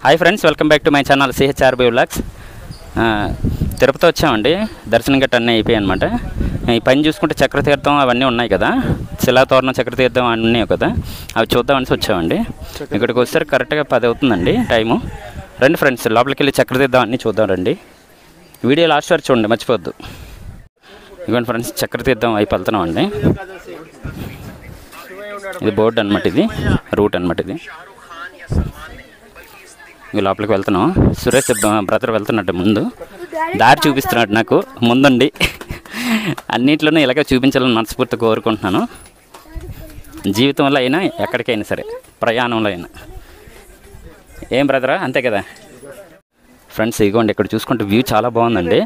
Hi friends, welcome back to my channel CHRB vlogs. Tirupati వచ్చామండి, దర్శనం గట్ట అన్నీ అయిపోయాయి అనమాట. ఈ పైన చూసుకుంటే చక్రతీర్థం అవన్నీ ఉన్నాయి కదా, శిలాతోరణం చక్రతీర్థం అన్నీ ఉన్నాయి కదా, అవి చూద్దామని వచ్చామండి. ఇక్కడికి వచ్చేసరికి కరెక్ట్గా 10 అవుతుందండి టైము. రండి ఫ్రెండ్స్, లోపలికి వెళ్ళి చక్రతీర్థం అన్నీ చూద్దాం రండి. వీడియో లాస్ట్ వరకు చూడండి, మర్చిపోద్దు. ఇవ్వండి ఫ్రెండ్స్, చక్రతీర్థం వైపు వెళ్తున్నాం అండి. ఇది బోర్డు అనమాట, ఇది రూట్ అనమాట. ఇది లోపలికి వెళ్తున్నాం. సురేష్ బ్రదర్ వెళ్తున్నట్టు ముందు దారి చూపిస్తున్నాడు నాకు ముందుండి. అన్నింటిలోనూ ఇలాగే చూపించాలని మనస్ఫూర్తిగా కోరుకుంటున్నాను. జీవితంలో అయినా ఎక్కడికైనా సరే, ప్రయాణంలో అయినా. ఏం బ్రదరా, అంతే కదా ఫ్రెండ్స్. ఇదిగోండి, ఇక్కడ చూసుకుంటే వ్యూ చాలా బాగుందండి.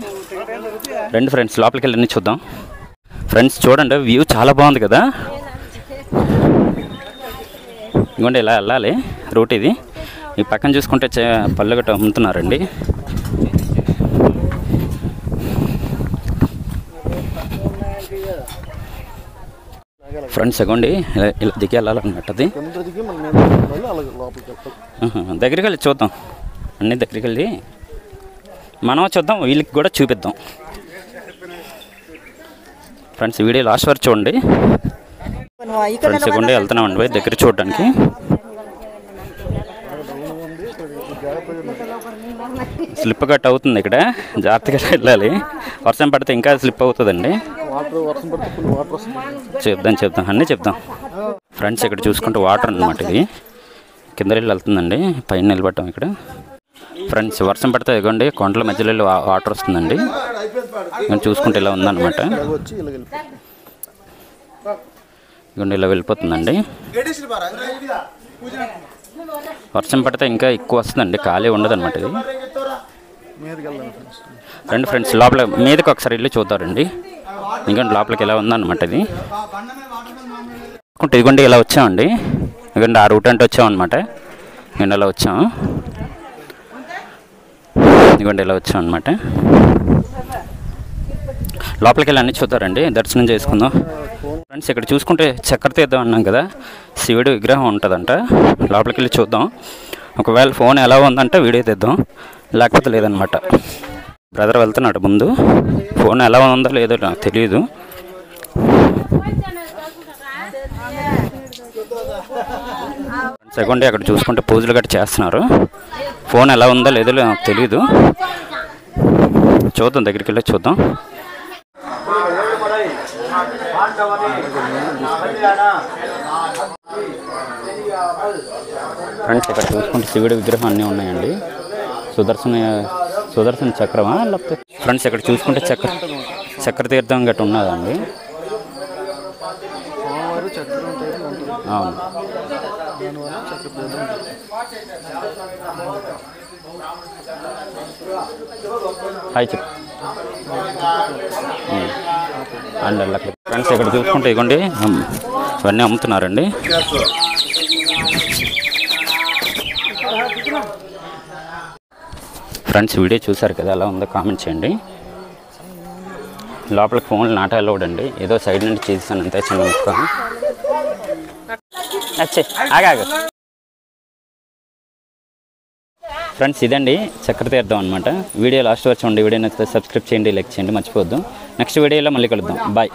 రండి ఫ్రెండ్స్, లోపలికి వెళ్ళి చూద్దాం. ఫ్రెండ్స్ చూడండి, వ్యూ చాలా బాగుంది కదా. ఇదిగోండి, ఇలా వెళ్ళాలి రూట్ ఇది. ఈ పక్కన చూసుకుంటే పళ్ళు గట్ట అమ్ముతున్నారండి. ఫ్రెండ్స్ ఇగోండి, ఇలా దిగి వెళ్ళాలన్నమాట. అది దగ్గరికి వెళ్ళి చూద్దాం, అన్నీ దగ్గరికి వెళ్ళి మనం చూద్దాం, వీళ్ళకి కూడా చూపిద్దాం. ఫ్రెండ్స్ వీడియో లాస్ట్ వరకు చూడండి. ఫ్రెండ్స్ ఇగోండి, వెళ్తున్నామండి దగ్గర చూడడానికి. స్లిప్ కట్ అవుతుంది ఇక్కడ, జాగ్రత్తగా వెళ్ళాలి. వర్షం పడితే ఇంకా స్లిప్ అవుతుందండి. చెప్దాం అన్నీ చెప్దాం. ఫ్రెండ్స్ ఇక్కడ చూసుకుంటే వాటర్ అనమాట, ఇది కింద వెళ్తుందండి, పైన నిలబడ్డాం ఇక్కడ. ఫ్రెండ్స్ వర్షం పడితే ఇవ్వండి, కొండల మధ్యలో వెళ్ళి వాటర్ వస్తుందండి. చూసుకుంటే ఇలా ఉందన్నమాట. ఇవ్వండి, ఇలా వెళ్ళిపోతుందండి. వర్షం పడితే ఇంకా ఎక్కువ వస్తుందండి, ఖాళీ ఉండదు అనమాట ఇది. రండి ఫ్రెండ్స్, లోపల మీదకి ఒకసారి వెళ్ళి చూద్దారండి. ఇంకంటే లోపలికి ఎలా ఉందన్నమాట ఇది. ఇదిగోండి ఇలా వచ్చామండి. ఇదిగోండి ఆ రూట్ అంటే వచ్చామన్నమాట. ఇదిగోండి ఇలా వచ్చాము. ఇదిగోండి ఇలా వచ్చాం అనమాట. లోపలికి వెళ్ళి అన్నీ చూద్దారండి, దర్శనం చేసుకుందాం. ఫ్రెండ్స్ ఇక్కడ చూసుకుంటే చక్రతీర్థం అన్నాం కదా, శివుడి విగ్రహం ఉంటుందంట. లోపలికి వెళ్ళి చూద్దాం. ఒకవేళ ఫోన్ ఎలా ఉందంటే వీడియో తీద్దాం, లేకపోతే లేదనమాట. బ్రదర్ వెళ్తున్నాడు ముందు. ఫోన్ ఎలా ఉందో లేదో నాకు తెలియదు. సెకండ్ అక్కడ చూసుకుంటే పూజలు గట్రా చేస్తున్నారు. ఫోన్ ఎలా ఉందో లేదో నాకు తెలియదు, చూద్దాం, దగ్గరికి వెళ్ళి చూద్దాం. ఫ్రెండ్స్ ఇక్కడ చూసుకుంటే శివుడి విగ్రహం అన్నీ ఉన్నాయండి. సుదర్శన చక్రమా లేకపోతే ఫ్రెండ్స్ ఇక్కడ చూసుకుంటే చక్రతీర్థం గట్రా ఉన్నదండి. అవును, హాయ్ చెప్పు అండ్ ఫ్రెండ్స్ ఇక్కడ చూసుకుంటే ఇవ్వండి, ఇవన్నీ అమ్ముతున్నారండి. ఫ్రెండ్స్ వీడియో చూసారు కదా, ఎలా ఉందో కామెంట్ చేయండి. లోపలికి ఫోన్లు నాట వెళ్ళవడండి, ఏదో సైడ్ నుండి చేసాను అంతే, చిన్న ముక్క. ఆగాగు ఫ్రెండ్స్, ఇదండి చక్రతీర్థం అనమాట. వీడియో లాస్ట్ వరకు చూడండి. వీడియో నచ్చితే సబ్స్క్రైబ్ చేయండి, లైక్ చేయండి, మర్చిపోవద్దు. నెక్స్ట్ వీడియోలో మళ్ళీ కలుద్దాం, బాయ్.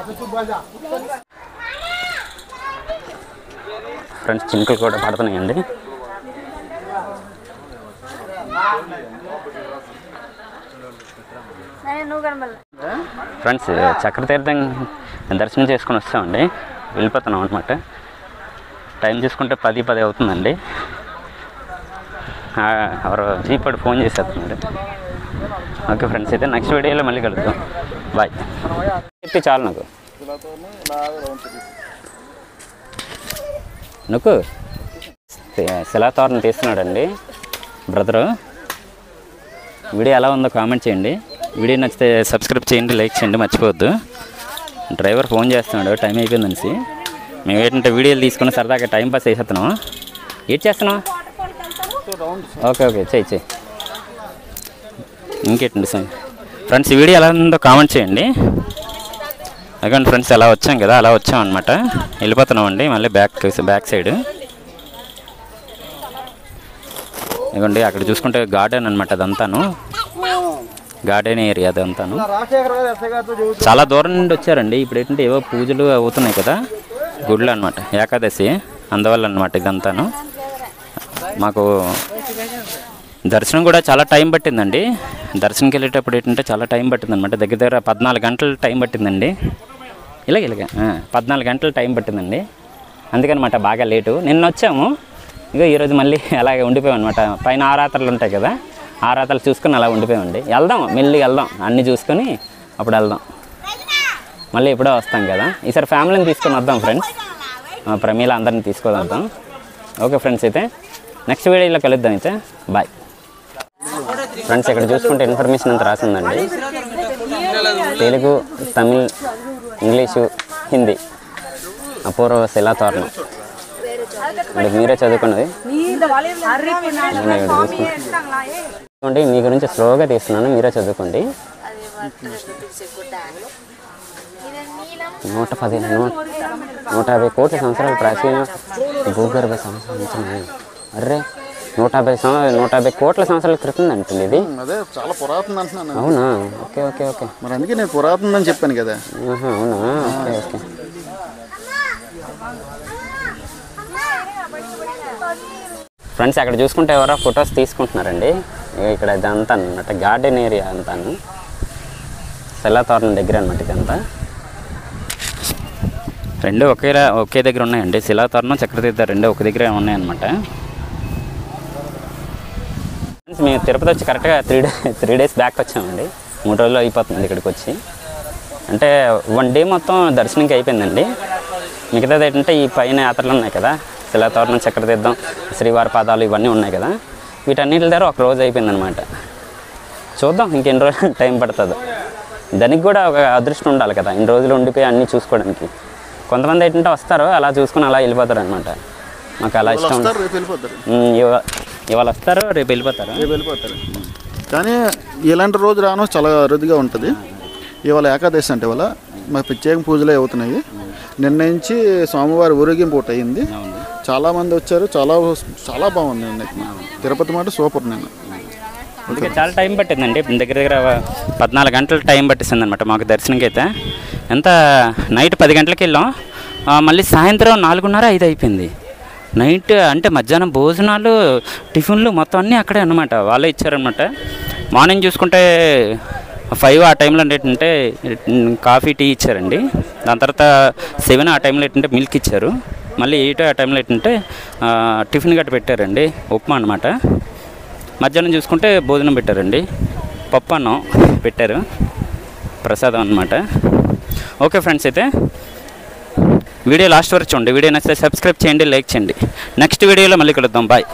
ఫ్రెండ్స్ చినుకలు కూడా పడుతున్నాయండి. ఫ్రెండ్స్ చక్రతీర్థం దర్శనం చేసుకొని వస్తామండి, వెళ్ళిపోతున్నాం అనమాట. టైం చూసుకుంటే 10 అవుతుందండి. ఎవరు జీపడి ఫోన్ చేసేస్తున్నాడు. ఓకే ఫ్రెండ్స్, అయితే నెక్స్ట్ వీడియోలో మళ్ళీ కలుద్దాం, బాయ్. చెప్తే చాలు నాకు. నువ్వు శిలాతోరణం తీస్తున్నాడండి బ్రదరు. వీడియో ఎలా ఉందో కామెంట్ చేయండి. వీడియో నచ్చితే సబ్స్క్రైబ్ చేయండి, లైక్ చేయండి, మర్చిపోవద్దు. డ్రైవర్ ఫోన్ చేస్తున్నాడు, టైం అయిపోయిందనేసి. మేము ఏంటంటే వీడియోలు తీసుకుని సరదాగా టైం పాస్ చేసేస్తున్నాం. ఏం చేస్తున్నాం? ఓకే చెయ్యి. ఇంకేంటండి సార్ ఫ్రెండ్స్, ఈ వీడియో ఎలా ఉందో కామెంట్ చేయండి. అదే ఫ్రెండ్స్, అలా వచ్చాం కదా, అలా వచ్చాం అనమాట. వెళ్ళిపోతున్నాం అండి మళ్ళీ బ్యాక్ సైడ్. ఇదిగోండి అక్కడ చూసుకుంటే గార్డెన్ అనమాట అదంతాను, గార్డెన్ ఏరియా అదంతాను. చాలా దూరం నుండి వచ్చారండి. ఇప్పుడు ఏంటంటే ఏవో పూజలు అవుతున్నాయి కదా గుళ్ళు అనమాట, ఏకాదశి, అందువల్ల అనమాట ఇదంతాను. మాకు దర్శనం కూడా చాలా టైం పట్టిందండి. దర్శనంకి వెళ్ళేటప్పుడు ఏంటంటే చాలా టైం పట్టింది అనమాట. దగ్గర దగ్గర 14 గంటలు టైం పట్టిందండి. ఇలాగ 14 గంటలు టైం పట్టిందండి. అందుకనమాట బాగా లేటు. నిన్న వచ్చాము, ఇక ఈరోజు మళ్ళీ అలాగే ఉండిపోయాం అనమాట. పైన ఆరాత్రలు ఉంటాయి కదా, ఆరాత్రలు చూసుకొని అలా ఉండిపోయామండి. వెళ్దాం, మెల్లిగా వెళ్దాం, అన్నీ చూసుకొని అప్పుడు వెళ్దాం. మళ్ళీ ఎప్పుడో వస్తాం కదా. ఈసారి ఫ్యామిలీని తీసుకొని వద్దాం ఫ్రెండ్స్, ప్రమీల అందరిని తీసుకొని వద్దాం. ఓకే ఫ్రెండ్స్, అయితే నెక్స్ట్ వీడియోలో కలుద్దాం. అయితే బాయ్ ఫ్రెండ్స్. ఇక్కడ చూసుకుంటే ఇన్ఫర్మేషన్ అంతా రాసిందండి. తెలుగు, తమిళ్, ఇంగ్లీషు, హిందీ. అపూర్వ శిలాతోరణం. మరి మీరే చదువుకున్నది. చూసుకోండి, మీ గురించి స్లోగా తీస్తున్నాను, మీరే చదువుకోండి. 150 కోట్ల సంవత్సరాల ప్రాచీన భూగర్భ సంవత్సరం. అర్రే 150 కోట్ల సంవత్సరాల క్రితం అంటుంది ఇది. అదే చాలా పురాతన అంటున్నాను. అవునా? Okay okay okay. మరి అందుకే నేను పురాతన అని చెప్పాను కదా. అవునా? Okay okay. ఫ్రెండ్స్ అక్కడ చూసుకుంటే ఎవరో ఫొటోస్ తీసుకుంటున్నారండి. ఇక్కడ ఇదంతా అనమాట గార్డెన్ ఏరియా అంతాను, శిలాతోరణం దగ్గర అనమాట. ఇదంతా రెండు ఒకే దగ్గర ఉన్నాయండి. శిలాతోరణం, చక్రతీర్థ రెండు ఒక దగ్గర ఉన్నాయన్నమాట. మేము తిరుపతి వచ్చి కరెక్ట్గా 3 డేస్ బ్యాక్ వచ్చామండి. 3 రోజులు అయిపోతుంది ఇక్కడికి వచ్చి. అంటే 1 డే మొత్తం దర్శనంకి అయిపోయిందండి. మిగతాది ఏంటంటే ఈ పైన యాత్రలు ఉన్నాయి కదా, శిలాతోరణం, చక్రతీర్థం, శ్రీవారి పాదాలు ఇవన్నీ ఉన్నాయి కదా, వీటన్నిటి దగ్గర 1 రోజు అయిపోయిందనమాట. చూద్దాం ఇంకెన్ని రోజులు టైం పడుతుందో. దానికి కూడా ఒక అదృష్టం ఉండాలి కదా, ఇన్ని రోజులు ఉండిపోయి అన్నీ చూసుకోవడానికి. కొంతమంది ఏంటంటే వస్తారు, అలా చూసుకొని అలా వెళ్ళిపోతారు అనమాట. మాకు అలా ఇష్టం. ఇవాళ వస్తారు, రేపు వెళ్ళిపోతారు. కానీ ఇలాంటి రోజు రాను చాలా అరుదుగా ఉంటుంది. ఇవాళ ఏకాదశి అంటే ఇవాళ మాకు ప్రత్యేక పూజలే అవుతున్నాయి. నిన్న నుంచి స్వామివారి ఊరేగింపు ఒకటి అయింది. చాలామంది వచ్చారు, చాలా బాగుంది. తిరుపతి మాట సూపర్. నిన్న చాలా టైం పట్టిందండి, దగ్గర దగ్గర 14 గంటలు టైం పట్టిస్తుంది అనమాట మాకు దర్శనంకి. అయితే ఎంత నైట్ 10 గంటలకి వెళ్ళాం, మళ్ళీ సాయంత్రం 4:30, 5 అయిపోయింది. నైట్ అంటే మధ్యాహ్నం భోజనాలు, టిఫిన్లు మొత్తం అన్నీ అక్కడే అనమాట, వాళ్ళే ఇచ్చారనమాట. మార్నింగ్ చూసుకుంటే 5 ఆ టైంలో ఏంటంటే కాఫీ, టీ ఇచ్చారండి. దాని తర్వాత 7 ఆ టైంలో ఏంటంటే మిల్క్ ఇచ్చారు. మళ్ళీ 8 ఆ టైంలో ఏంటంటే టిఫిన్ గట్ట పెట్టారండి, ఉప్మా అనమాట. మధ్యాహ్నం చూసుకుంటే భోజనం పెట్టారండి, పప్పు అన్నం పెట్టారు, ప్రసాదం అనమాట. ఓకే ఫ్రెండ్స్, అయితే వీడియో లాస్ట్ వరకు చూడండి. వీడియో నచ్చితే సబ్స్క్రైబ్ చేయండి, లైక్ చేయండి. నెక్స్ట్ వీడియోలో మళ్ళీ కలుద్దాం. బాయ్.